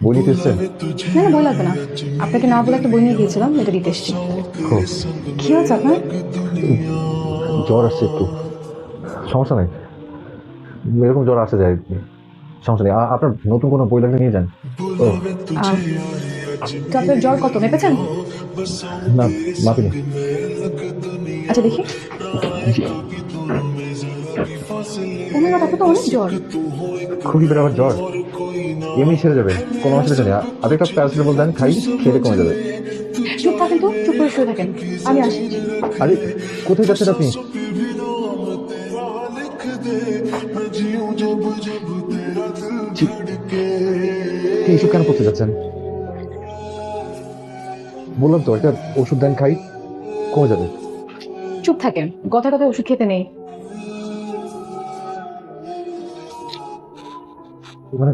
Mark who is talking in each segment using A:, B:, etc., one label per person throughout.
A: বই নিতে এসছেন?
B: না না, বই লাগবে না। আপনাকে না বলে একটা বই নিয়ে গিয়েছিলাম, এটা দিতে এসেছি।
A: খুব
B: কি হয়েছে আপনার?
A: জ্বর আসছে একটু। সমস্যা নেই, এরকম জ্বর আসে যায়, সমস্যা নেই। আপনার নতুন কোনো বই লাগলে নিয়ে যান। ও
B: আহ, তো আপনার জ্বর কত, মেপেছেন?
A: না, মাপিনি।
B: আচ্ছা দেখি। ও মাই গড, আপনার তো অনেক জ্বর।
A: খুবই বেড়ে আবার জ্বর, এমনি সেরে যাবে, কোনো অসুবিধা নেই। আপনি একটা প্যারাসিটামল দেন, খাই, খেলে কমে যাবে।
B: চুপ থাকেন তো, চুপ করে শুয়ে থাকেন, আমি আসছি।
A: আরে কোথায় যাচ্ছেন আপনি? ছি, কি এসব কেন করতে যাচ্ছেন? বললাম তো একটা ওষুধ দেন, খাই, কমে যাবে।
B: চুপ থাকেন, কথায় কথায় ওষুধ খেতে নেই।
A: মানে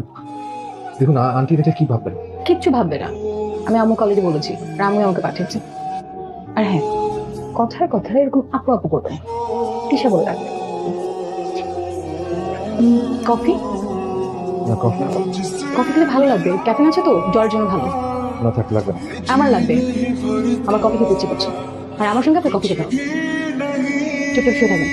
A: দেখুন, আন্টি এটা কি ভাববেন?
B: কিচ্ছু ভাববে না, আমি আম্মু কলেজে বলেছি, রামু আমাকে পাঠিয়েছে। আর হ্যাঁ, কথায় কথায় এরকম আপু আপু করবেন না। তিশা বলে রাখবে। কফি?
A: না, কফি
B: কফি খেলে ভালো লাগবে, ক্যাফেন আছে তো, জ্বরের জন্য ভালো।
A: না থাকলে লাগবে না।
B: আমার লাগবে, আমার কফি খেতে ইচ্ছে করছে। আর আমার সঙ্গে আপনার কফি খেতে হবে। চুপ শুয়ে থাকেন।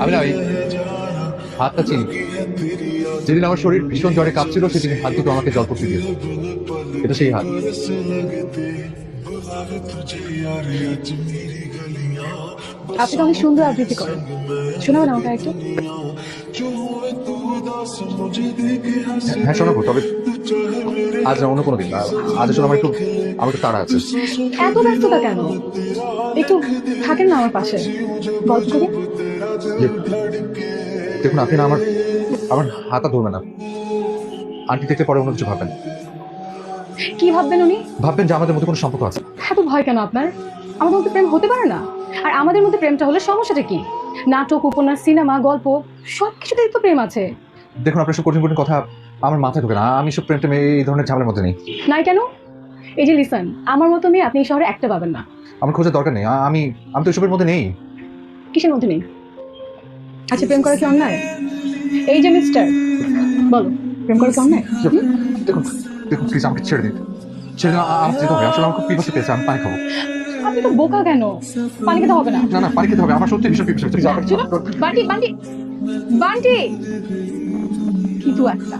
A: আমি না ওই হাতটা চিনি, যেদিন আমার শরীর ভীষণ জ্বরে কাঁপছিল সেদিন হাত দুটো আমাকে জল পড়তে দিয়েছে। এটা সেই হাত।
B: আপনি তো অনেক সুন্দর আবৃত্তি করেন, শোনাবেন আমাকে একটু?
A: হ্যাঁ শোনাবো, তবে আজ না, অন্য কোনো দিন। আজ আসলে আমার একটু তাড়া আছে।
B: এত ব্যস্ততা কেন? একটু থাকেন না আমার পাশে, গল্প করি।
A: যে, দেখুন আপনি না আমার আমার হাতটা ধরবেন না। আন্টি দেখলে পরে অন্য কিছু ভাববেন।
B: কি ভাববেন উনি?
A: ভাববেন যে আমাদের মধ্যে কোনো সম্পর্ক আছে।
B: এত ভয় কেন আপনার? আমাদের মধ্যে প্রেম হতে পারে না? আর আমাদের মধ্যে প্রেমটা হলে সমস্যাটা কি? নাটক, উপন্যাস, সিনেমা, গল্প, সবকিছুতেই তো প্রেম আছে।
A: দেখুন আপনার সব কঠিন কঠিন কথা আমার মাথায় ঢোকে না। আমি সব প্রেম টেম এই ধরনের ঝামেলার মধ্যে নেই।
B: নাই কেন? এই যে লিসন, আমার মতো মেয়ে আপনি এই শহরে একটা পাবেন না।
A: আমার খোঁজার দরকার নেই। আমি আমি তো এসবের মধ্যে নেই।
B: কিসের মধ্যে নেই? আচ্ছা, প্রেম করা কি অন্যায়? এই যে মিস্টার, বলো, প্রেম করা কি অন্যায়?
A: দেখুন দেখুন প্লিজ আমাকে ছেড়ে দিন, ছেড়ে দিন। আমাকে যেতে হবে, আসলে আমার খুব পিপাসা পেয়েছে, আমি পানি খাবো।
B: আপনি তো বোকা কেন? পানি খেতে হবে না।
A: না না, পানি খেতে হবে, আমার সত্যি ভীষণ পিপাসা পেয়েছে।
B: চলো, বান্টি বান্টি বান্টি, কি তো একটা